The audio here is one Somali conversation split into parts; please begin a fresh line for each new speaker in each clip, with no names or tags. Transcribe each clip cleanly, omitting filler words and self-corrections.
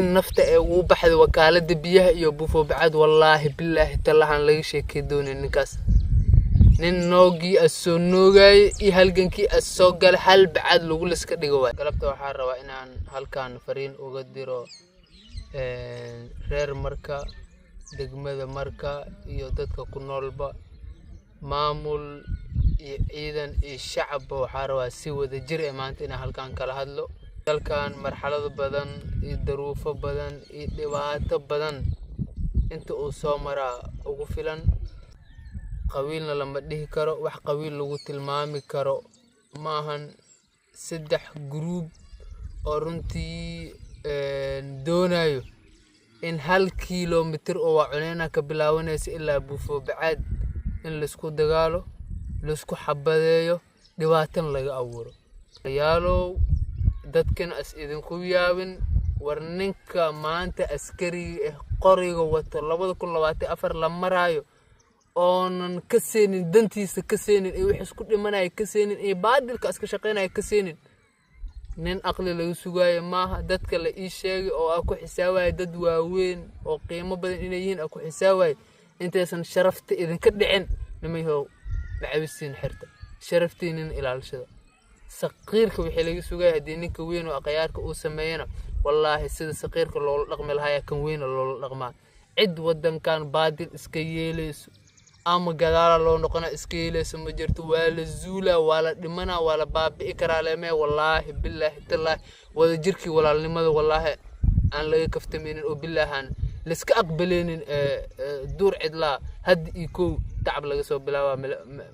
nafta ee uu baxday wakaalada biyaha iyo buufo bacad wallahi billahi talahan laga sheekay doonin ninkaas nin noogi asoo noogay iyo halgankii asoo gal hal bacad lagu liska dhigo way galabta waxa rabaa inaan halkaan fariin uga diro reer marka degmada marka iyo dadka ku noolba maamul iyo ciidan iyo shacab waxa rabaa si wada jir ah maanta inaan halkaan kala hadlo dalkan marxalado badan iyo daruufo badan iyo dhibaato badan inta uu soo maraa ugu filan qabiilna lama dhihi karo wax qabiil lagu tilmaami karo maahan saddex group oo runtii doonayo in 1 kiiloomitir oo wacuneena ka bilaawanaysa ilaa buufo bacad in la isku dagaalo la isku xabadeeyo dhibaatan laga abuuro yaalo dadkan as idinku yaabin war ninka maanta askari qoriga wato 2024 la maraayo oonan ka seenin dantiisa ka seenin ee wax isku dhimanay ka seenin ee baadilka iska shaqeynay ka seenin nin aqli lagu sugaayo maaha dadka la ii sheegay oo ku xisaabay dad waaweyn oo qiimo badan inay yihiin ku xisaabay intaysan sharafta idinka dhicin nimayow macawisiin xirta sharaftiinin ilaalshada saqiirka wixii laga sugay hadii ninka weyn oo aqyaarka uu sameeyana wallahi sida saqiirka loo dhaqmi lahaa kan weyn loo dhaqmaa cid wadankan baadil iska yeelayso ama gadaala loo noqona iska yeelayso ma jirto waa la zuula waa la dhimana waa la baabi'i karaa leemay wallahi billahi tallahi wada jirkii walaalnimada wallahi aan laga kaftameenin oo billahan la iska aqbaleenin duur cidla had iko tacab laga soo bilaabaa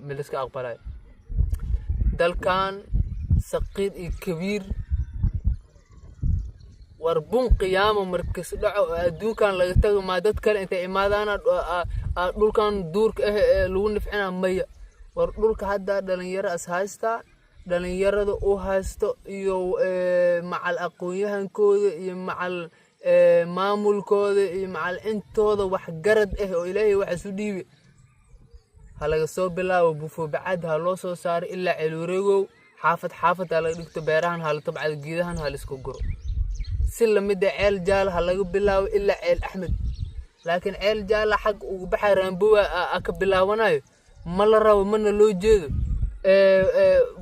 ma la iska aqbalay dalkan saqiir iyo kabiir warbun qiyaamo markas dhaco adduunkan laga tago ma dad kale inta imaadana dhulkan duurka lagu nifcina maya war dhulka hadda dhalinyaro as haysta dhalinyarada oo haysto iyo macal aqoonyahankooda iyo macal maamulkooda iyo macal intooda wax garad oo ilaahay wax isu dhiibay halaga soo bilaabo buufo bacad ha loo soo saaro ilaa ceelwareegow xaafad la dhigto beerahan hal tabcad geedahan hal isku guro si lamida ceel jaal ha laga bilaabo ilaa ceel axmed laakiin ceel jaal xaq ugu baxay raambuwa ka bilaawanayo ma la rabo mana loo jeedo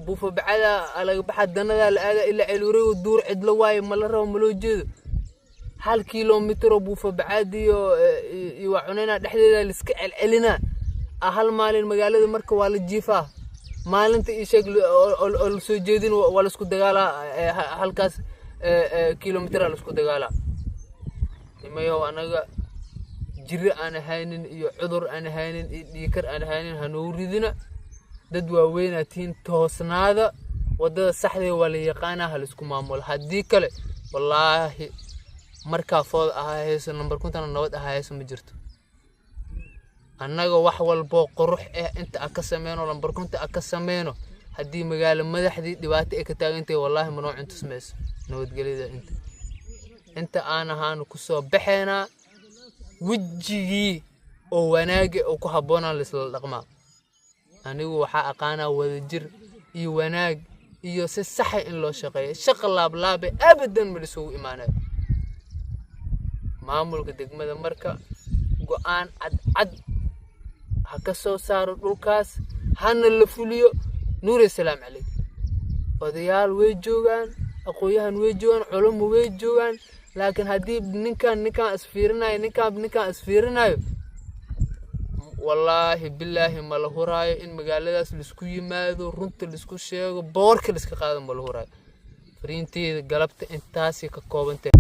buufo bacada laga baxay danada la aada ilaa ceel wareego duur cidlo waaye ma la rabo ma loo jeedo 1 kiiloomitir oo buufo bacad iyo wacuneena dhexdeeda la iska celcelina hal maalin magaalada marka waa la jiifaa maalinta ii sheeg oo soo jeedin waa la isku dagaalaa halkaas kiiloomitir la isku dagaalaa nimayo anaga jiri aan haynin iyo cudur aan haynin iyo dhiikar aan haynin hanoo ridina dad waaweyn aatiin toosnaada wadada saxda waa la yaqaana hal isku maamulo hadii kale wallahi marka food ahayso number kuntan nabad ahayso ma jirto annaga wax walbo qurux inta ka sameeyno lambar kunta ka sameeyno hadii magaalo madaxdii dhibaato ay ka taagantay wallahi ma noo cunto sameeyso nabadgelida inta aan ahaan ku soo baxeena wajigi oo wanaaga oo ku haboonaan la isla dhaqmaa anigu waxa aqaana wada jir iyo wanaag iyo si sax ah in loo shaqeeyo shaqo laab abadan ma isugu iimaanay maamulka degmada marka go'aan cad ha ka soo saaro dhulkaas hana la fuliyo nuur salaam alayk odayaal way joogan aqooyahan way joogan culimo way joogan laakiin hadii ninkan asfiirinayo wallahi billahi ma la huraayo in magaaladaas la isku yimaado runta la isku sheego boorka la iska qaado ma la huraayo fariinteeda galabta intaas ka koobantay